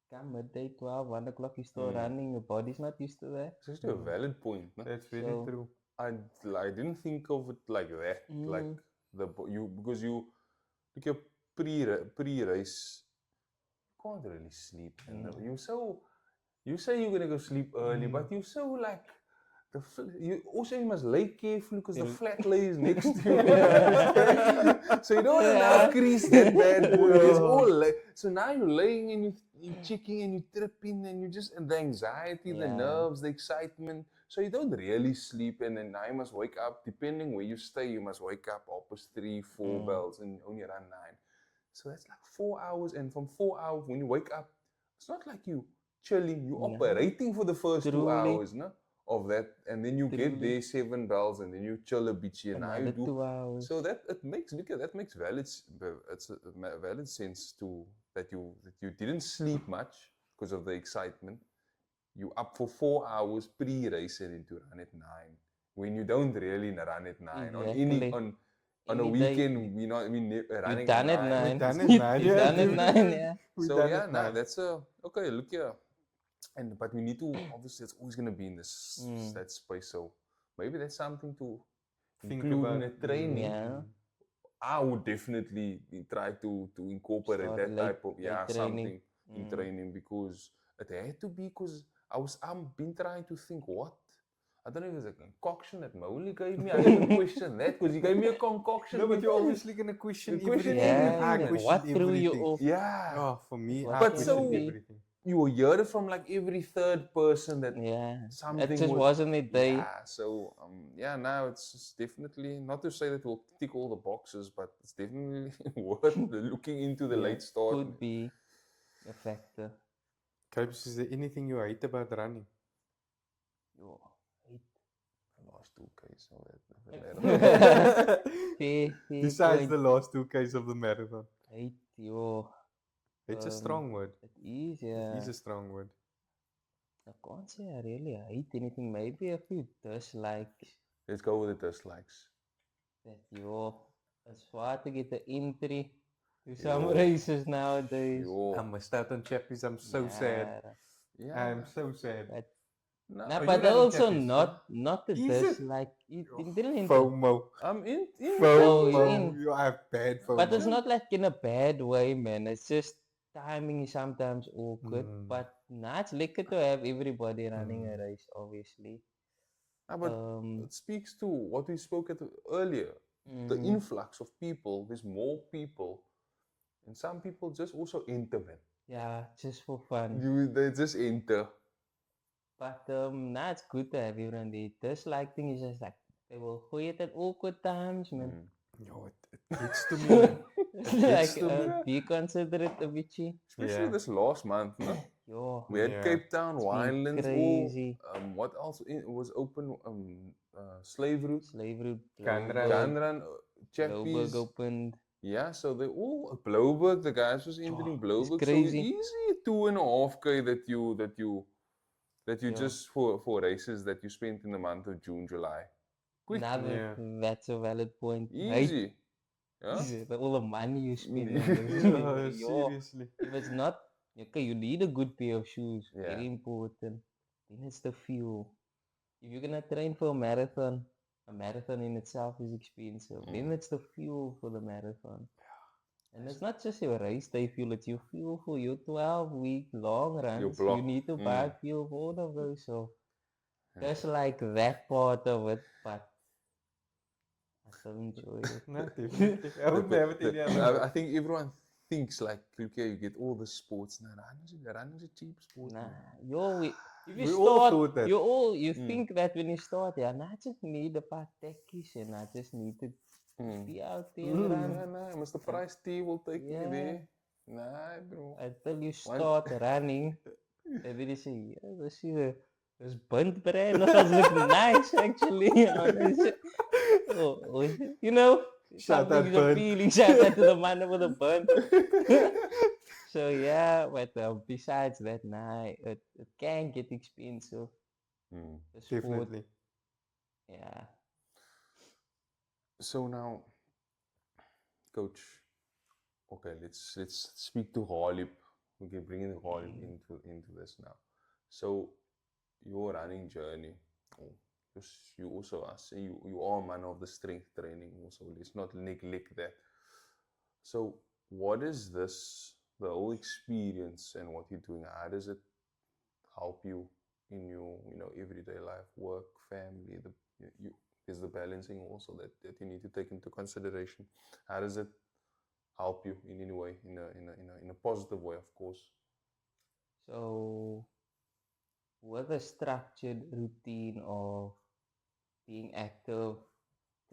come midday, 12, 1 o'clock, you start running, your body's not used to that. It's actually a valid point. No? That's very So- true. I didn't think of it like that. Like because you like your pre-race, you can't really sleep. And you say you're gonna go sleep early, but you so like you also you must lay carefully because the flat lays next to you. So you don't want to now crease that bad boy. It's all so now you're laying and you're checking and you're tripping and and the anxiety, the Yeah. nerves, the excitement. So you don't really sleep, and then now you must wake up. Depending where you stay, you must wake up opposite 3, 4 bells and only run 9. So that's like 4 hours, and from 4 hours when you wake up, it's not like you chilling, you operating for the first 2 Truly. hours, no? Of that, and then you get there 7 bells, and then you chill a bit here. Now you Another do 2 hours. so that it makes that makes valid sense to that you didn't sleep much because of the excitement. You up for 4 hours pre-race and then to run at 9 when you don't really run at 9 Exactly. on a Any day. weekend. We running You done at at 9. 9. Done at 9. You Yeah, done at dude. 9, yeah. We So done yeah, at nah, 9. that's okay. Look here, but we need to obviously it's always gonna be in this that space. So maybe that's something to Think include in about- the training. Yeah. I would definitely try to incorporate Start that late- type of late training. something in training because it had to be because I've been trying to think what. I don't know if it's a concoction that Mauli gave me. I didn't question that because he gave me a concoction. No, but you're obviously going to question You question everything. everything. I Yeah, question what threw you everything. off? Yeah. Oh, for me, What I can question it be? everything. You will hear it from like every third person that Yeah. something It just was- wasn't a day. Yeah, so now it's just definitely not to say that we'll tick all the boxes, but it's definitely worth looking into the Yeah, late start. could be a factor. Gabes, is there anything you hate about running? Yo, The last 2Ks of that. fair Besides point. the last 2Ks of the marathon. Hate, yo. It's a strong word. It is, It yeah. is a strong word. I can't say I really hate anything. Maybe a few dislikes. Let's go with the dislikes. That yo, it's hard to get the entry to some Yo. races nowadays. Yo. I missed out on Chappies. I'm so sad. Yeah, Yeah. I'm so sad. But, No, nah, Are you but running also Chappies, not the Is it? dislike. It didn't. FOMO. I'm in. Oh, FOMO. in. You have bad FOMO. But it's not like in a bad way, man. It's just timing is sometimes awkward. Mm. But nah, it's lekker to have everybody running a race, obviously. But it speaks to what we spoke at earlier. The influx of people. There's more people, and some people just also enter, man. Yeah, just for fun. They just enter. But nah, it's good to have everyone there. Dislike thing is just like they will gooi it at awkward times, man. Yo, it gets to me. Like to me. be considerate a bitchy. Especially Yeah. this last month, no? Yo, We had Yeah. Cape Town, been Winelands, crazy. what else was open? Slave Route, Slave route, Canrun. Canrun, Joburg Chappies. opened. Yeah, so they all Bloberg. The guys was entering Bloberg. So crazy. easy 2.5K that you Yeah. just for races that you spent in the month of June, July. Quick, Another, that's a valid point. easy. Yeah. All the money you spend on this. Yeah, Yo, seriously. if it's not Okay, you need a good pair of shoes. Yeah. Very important. Then it's the fuel. If you're gonna train for a marathon in itself is expensive. Then it's the fuel for the marathon. And it's not just your race day fuel, it's your fuel for your 12-week long runs. You block. need to buy fuel for all of those. So Yeah. just like that part of it, but I still enjoy it. No, definitely. I wouldn't have it any other way. I think everyone thinks like, okay, you get all the sports. No, running's a cheap sport. Nah, man. if you We all start, thought that. you think that when you start, yeah, nah, I just need a paar tekkies and I just need to be out there and run. Nah, Mr. Price T will take you Yeah. there. Nah, bro. Until you start running, and then you say, yeah, this bunt brand nogals look nice actually. You know, Shout out something's Bunt. appealing. Shout out to the man with a bunt. So yeah, but besides that, nah, it can get expensive. The sport, Definitely. yeah. So now, coach, okay, let's speak to Ghaleb. We can bring in Ghaleb into this now. So your running journey, you also are saying you are a man of the strength training also. Let's not neglect that. So what is this, the whole experience and what you're doing? How does it help you in your everyday life, work, family? There's the balancing also that you need to take into consideration. How does it help you in any way, in a positive way, of course? So with a structured routine of being active,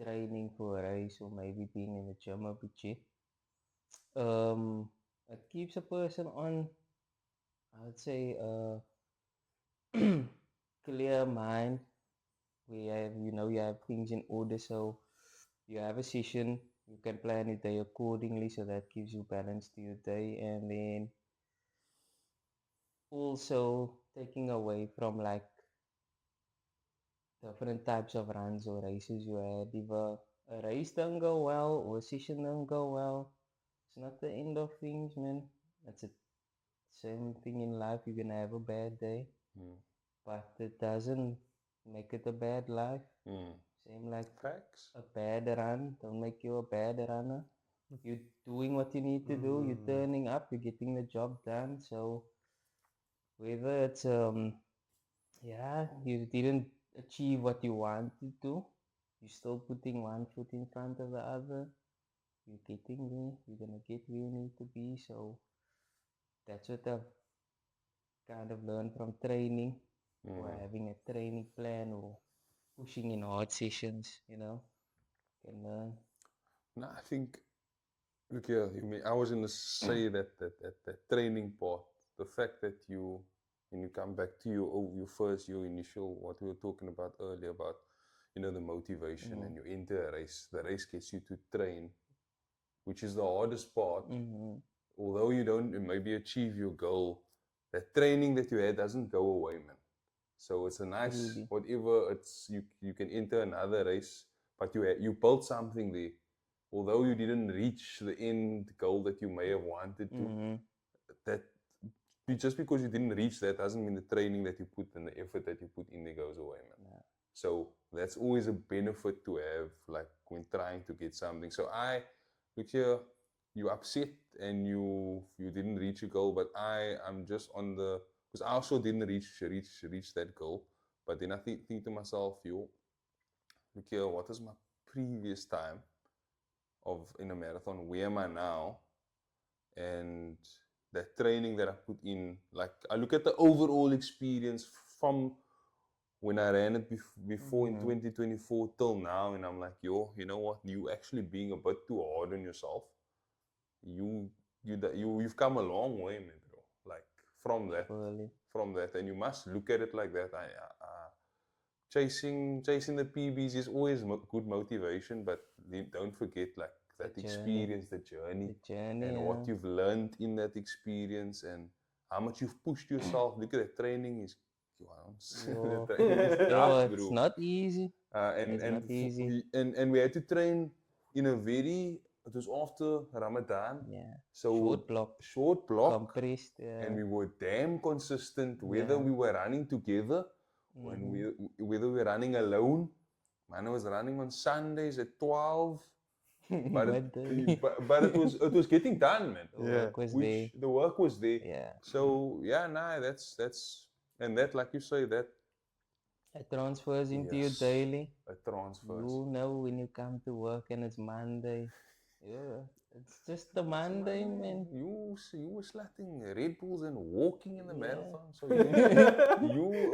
training for a race, or maybe being in the gym a bit, it keeps a person on, I would say, clear mind. Where you have things in order, so you have a session, you can plan your day accordingly, so that gives you balance to your day. And then also taking away from like different types of runs or races you had. If a race don't go well or a session don't go well, it's not the end of things, man. That's the same thing in life. You're gonna have a bad day, but it doesn't make it a bad life. Same like Facts. a bad run don't make you a bad runner. You're doing what you need to do. You're turning up. You're getting the job done. So whether it's yeah, you didn't achieve what you wanted to, you're still putting one foot in front of the other. You're getting there. You're gonna get where you need to be. So that's what I've kind of learned from training, or having a training plan, or pushing in hard sessions. Can learn. No, I think, look here, I was going to say that training part, the fact that when you come back to your first, your initial, what we were talking about earlier about, the motivation, and you enter a race, the race gets you to train, which is the hardest part. Although you don't maybe achieve your goal, that training that you had doesn't go away, man. So it's a nice, whatever, it's you can enter another race, but you built something there. Although you didn't reach the end goal that you may have wanted to, that just because you didn't reach that doesn't mean the training that you put and the effort that you put in there goes away, man. Yeah. So that's always a benefit to have, like when trying to get something. So look here, you upset and you didn't reach your goal, but I'm just on the, because I also didn't reach that goal. But then I think to myself, look here, what is my previous time in a marathon? Where am I now? And that training that I put in, like I look at the overall experience from when I ran it before in 2024 till now, and I'm like, you know what? You actually being a bit too hard on yourself. You've come a long way, man, bro. Like from that, and you must look at it like that. Chasing the PBs is always good motivation, but don't forget like that experience, the journey, and what you've learned in that experience, and how much you've pushed yourself. Look at that training is. It's not easy. And we had to train in a very it was after Ramadan, Yeah. so Short block. Compressed. and we were damn consistent. Whether we were running together, whether we were running alone. Man, I was running on Sundays at 12. But it was getting done, man. The work was there. Yeah. So yeah, nah, that's and that, like you say, that it transfers into your daily. It transfers. You know when you come to work and it's Monday. Yeah, it's just the Monday, man. You were slutting Red Bulls and walking in the marathon. So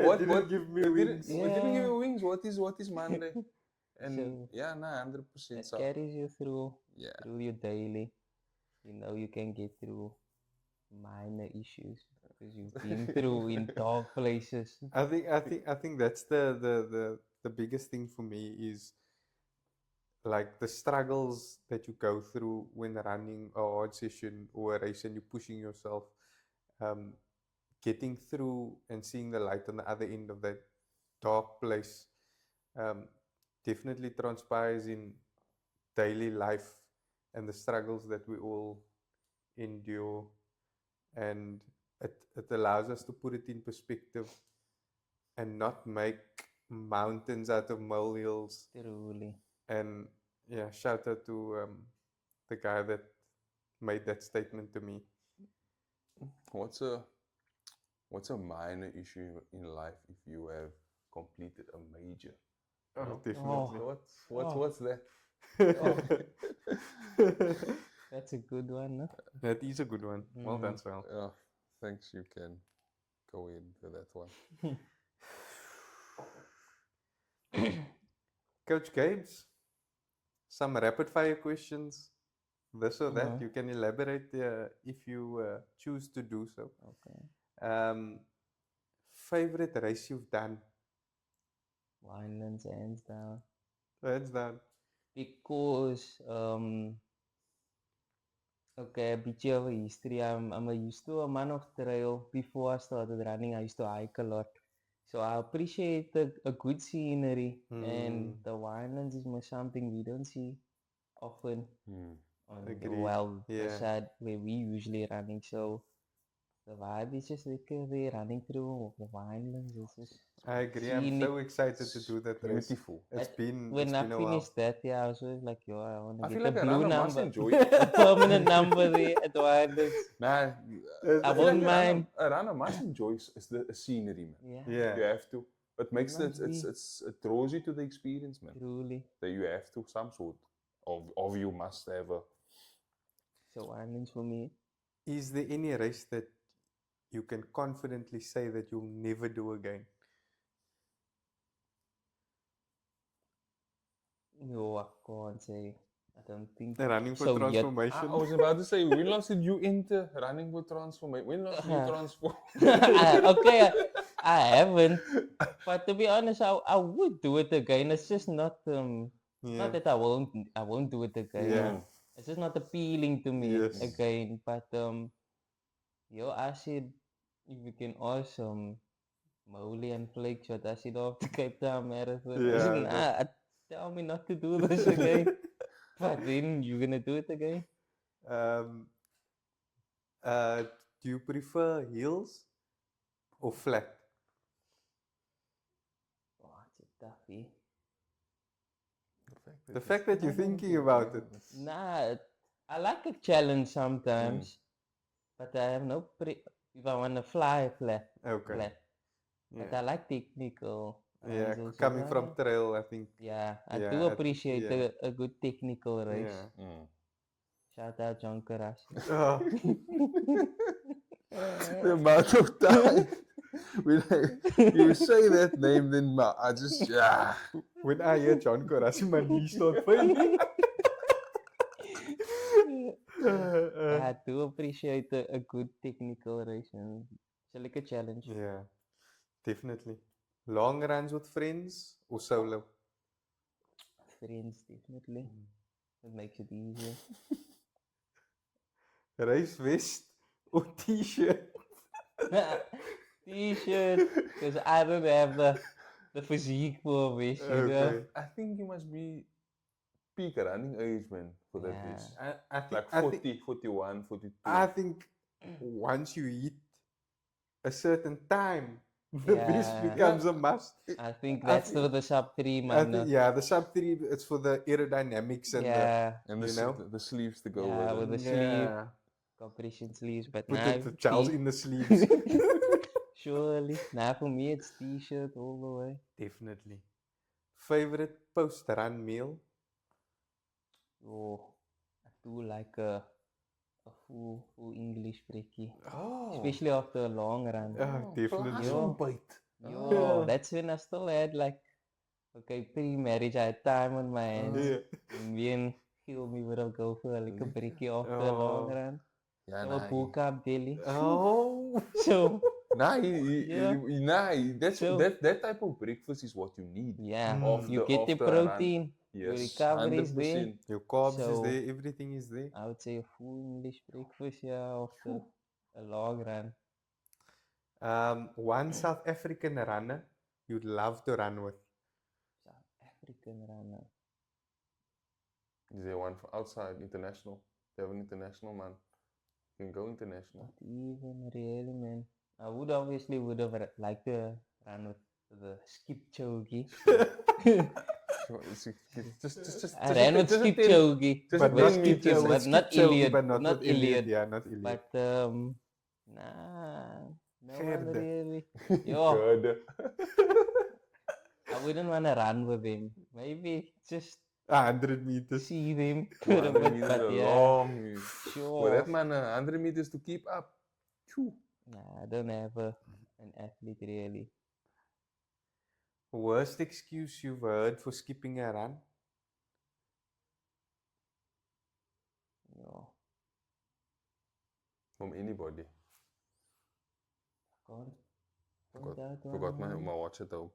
what didn't give me wings. What didn't give you wings? What is Monday? And so, yeah, nah, 100%. It carries you through your daily. You know you can get through minor issues because you've been through in dark places. I think that's the biggest thing for me is like the struggles that you go through when running a hard session or a race and you're pushing yourself, getting through and seeing the light on the other end of that dark place, definitely transpires in daily life and the struggles that we all endure, and it allows us to put it in perspective and not make mountains out of molehills. Truly. And yeah, shout out to the guy that made that statement to me. What's a minor issue in life if you have completed a major? Oh, definitely. What's that? That's a good one, no? That is a good one. Well done, Sal. Yeah, thanks. You can go in for that one. Coach Gabes, some rapid fire questions, this or that. You can elaborate if you choose to do so. Okay. Favorite race you've done? Winelands, hands down. Hands down. Because okay, a bit of a history. I'm used to a man of trail. Before I started running, I used to hike a lot. So I appreciate a good scenery, and the winelands is something we don't see often on the side where we usually running. So the vibe is just like they're running through the winelands. It's just I agree. I'm so excited to do that race. Beautiful. It's been when I been finished that, I was like, yo, I want to get like a blue number, must enjoy a permanent number there at the winelands. Nah, I won't mind. A runner must enjoy the scenery, man. Yeah. You have to. It makes it draws you to the experience, man. Truly. That you have to, some sort of you must have a. So winelands for me. Is there any race that you can confidently say that you'll never do again? No, I can't say. I don't think running for transformation. I was about to say, when last did you enter running for transformation? When last did you transform? Okay, I haven't. But to be honest, I would do it again. It's just not not that I won't do it again. Yeah. It's just not appealing to me again. But I said if you can ask Molly and Flake shot, I said after Cape Town Marathon. Yeah, tell me not to do this again. But then you're gonna do it again. Do you prefer hills or flat? Oh, it's a toughie. The fact that you're thinking about it. Nah, I like a challenge sometimes, but I have no if I want to fly flat. Okay. Flat. Yeah. But I like technical. Yeah, coming from trail, I think. Yeah, I do appreciate a good technical race. Yeah. Shout out John Karas. Oh. The amount of time when you say that name, then I just When I hear John Karas, my knees start failing. I do appreciate a good technical race, and it's like a challenge. Yeah, definitely. Long runs with friends or solo? Friends, definitely. It makes it easier. Race vest or t-shirt? T-shirt, because I don't have the physique for a vest. Okay. I think you must be peak running age, man, for that Yeah. race. I think, Like I 40, think, 41, 42. I think once you hit a certain time, the bridge Yeah. becomes a must. I think I that's think- for the sub 3, I man. think, yeah, the sub 3, it's for the aerodynamics and Yeah. And you know? the sleeves to go Yeah, with with it. the sleeve, yeah. compression sleeves, but Put now the gels t- in the sleeves. surely. Now for me it's t-shirt all the way. Definitely. Favorite post-run meal? Oh, I do like a full English brekkie. Oh, Especially after a long run. Definitely. Yo. bite. Yo, that's when I still had like, okay, pre-marriage, I had time on my hands. Yeah. And me and me would have go for like a brekkie after a long Oh. run. Yeah, So a bull carb belly. Oh. So, Yeah. That's So- that type of breakfast is what you need. yeah, Mm. you get your After a run. protein, your Yes, recovery is there. 100%. Your carbs is So- there, everything is there. I would say a full English breakfast, yeah, after a long run. One South African runner you'd love to run with. South African runner. Is there one for outside international? They have an international man. You can go international. Not even really, man. I would obviously would have liked to run with the skip chogi. Just I ran with just a skip 10 chogi. just But a with 10 skip meters, chogi, with but not Skip Chogi, Iliad. but not with Iliad. Iliad. Yeah, not Iliad. But nah, no one Gerde. really. Yo, Good. I wouldn't want to run with him. Maybe just 100 meters. see them. 100 meters but are yeah, long. For sure. that man, 100 meters to keep up. Phew. Nah, I don't have an athlete really. Worst excuse you've heard for skipping a run? Yo, From anybody. can't Forgot, point out forgot one. my watch at home.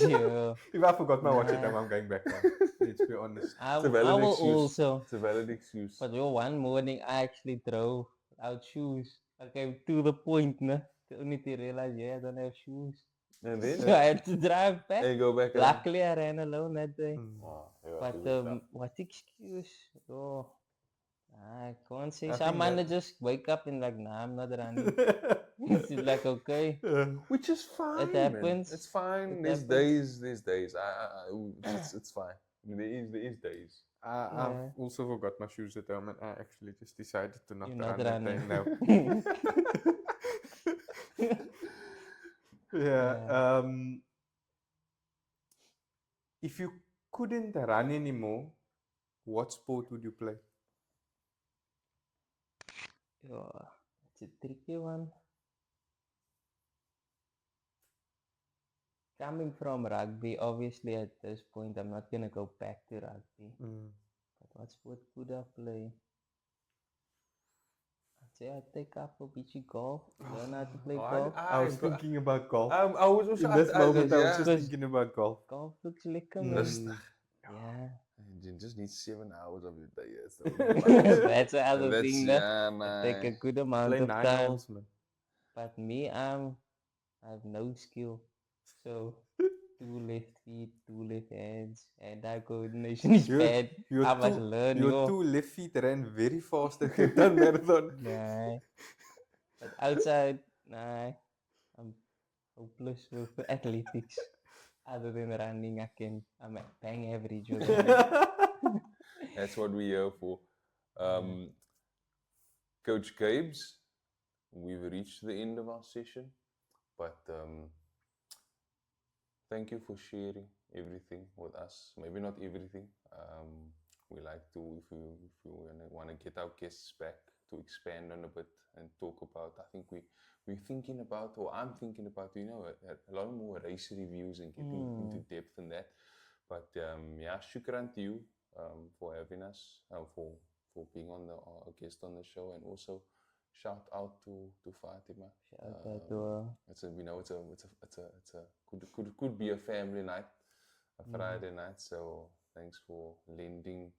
Yeah. If I forgot my watch at Nah. time, I'm going back now. Let's be honest. I, It's a I valid will excuse. also. It's a valid excuse. But yo, one morning I actually drove without shoes. I came to the point, nah, only to realize, yeah, I don't have shoes. And then So I had to drive back. hey, go back. Luckily, I ran alone that day. Mm. Oh, yeah, But good stuff. what excuse? Oh, I can't say. I Some think man that- just wake up and like, nah, I'm not running. It's like, okay, Which is fine. happens. Man. It's fine. It There's happens. days. It's fine. There is days. I've Yeah. also forgot my shoes at home and I actually just decided to not You're run not that day. running. No. Yeah. If you couldn't run anymore, what sport would you play? Yeah, it's a tricky one. Coming from rugby, obviously at this point, I'm not gonna go back to rugby. But what sport could I play? I'd say I'd take up a beachy golf, learn how to play golf. I was thinking about golf. I was also In this moment, I was yeah. just thinking about golf. Golf looks lekker, Mm. man. Rustig. Yeah, You just need 7 hours of your day. That's the only that's the other That's- thing. That yeah, take a man. good amount Play of 9 time. holes, man. But me, I have no skill. So 2 left feet, 2 left hands, and eye coordination is You're- bad. Your I must two, learn. your yo. 2 left feet ran very fast at the done marathon. Nah. But outside, nah, I'm hopeless with athletics. Other than running, I'm at bang average with running. That's what we're here for. Coach Gabes, we've reached the end of our session, but thank you for sharing everything with us. Maybe not everything. We like to, if you want to get our guests back to expand on a bit and talk about. I think we're thinking about, or I'm thinking about, a lot more race reviews and getting into depth in that. But yeah, shukran to you for having us, for being on a guest on the show, and also shout out to Fatima. Shout out to her. It's a could be a family night, a Friday night. So thanks for lending,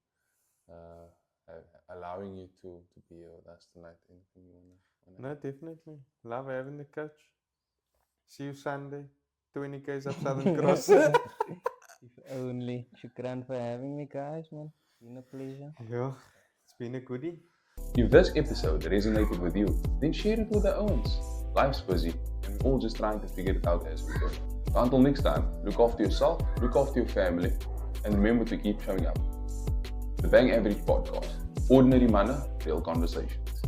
allowing you to be here with us tonight. Anything you wanna No, definitely. Love having the coach. See you Sunday. 20Ks up Southern Cross. If only. Shukran for having me, guys, man. Been a pleasure. Yeah, it's been a goodie. If this episode resonated with you, then share it with the Owens. Life's busy, and we're all just trying to figure it out as we go. So until next time, look after yourself, look after your family, and remember to keep showing up. The Bang Average Podcast. Ordinary manner, real conversations.